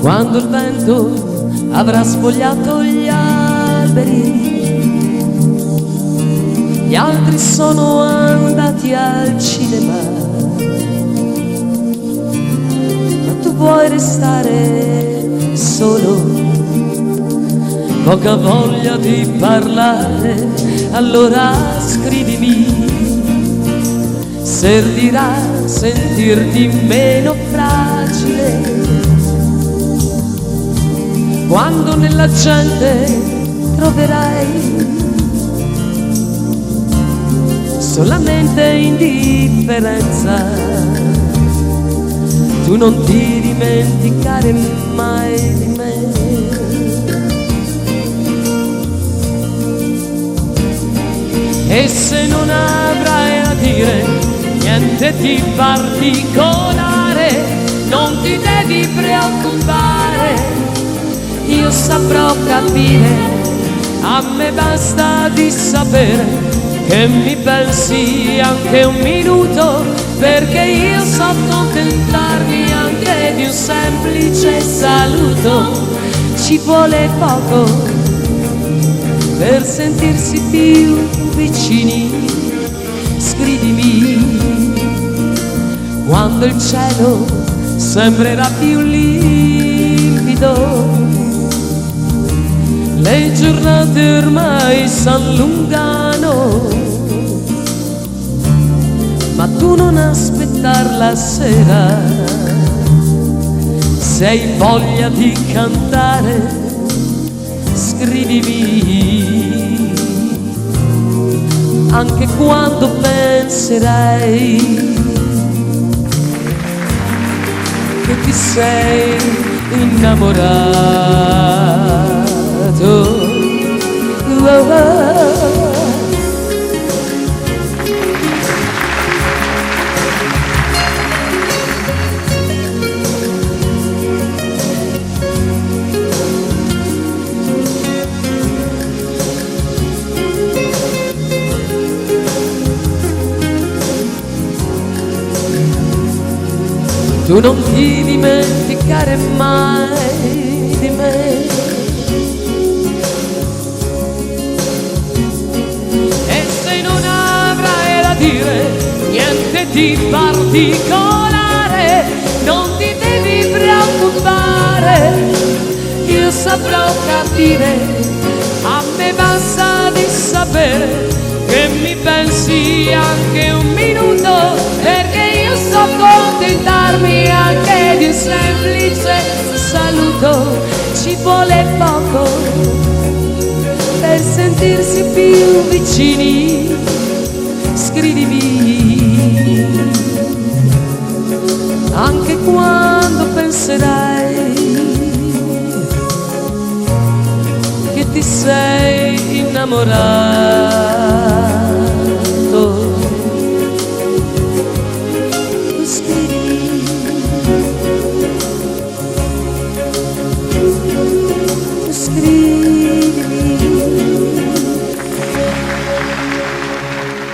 quando il vento avrà spogliato gli alberi. Gli altri sono andati al cinema, ma tu vuoi restare solo, poca voglia di parlare, allora scrivimi. Servirà sentirti meno fragile quando nella gente troverai solamente indifferenza. Tu non ti dimenticare mai di me. E se non avrai a dire niente di particolare, non ti devi preoccupare, io saprò capire. A me basta di sapere che mi pensi anche un minuto, perché io so accontentarmi anche di un semplice saluto. Ci vuole poco per sentirsi più vicini. Scrivimi quando il cielo sembrerà più limpido, le giornate ormai s'allungano, ma tu non aspettar la sera, se hai voglia di cantare, scrivimi anche quando penserai che ti sei innamorato. Tu non ti dimenticare mai di me. E se non avrai da dire niente di particolare, non ti devi preoccupare, io saprò capire. A me basta di sapere che mi pensi anche un minuto, perché io so accontentarmi anche di un semplice saluto. Ci vuole poco per sentirsi più vicini. Scrivimi anche quando penserai che ti sei innamorato.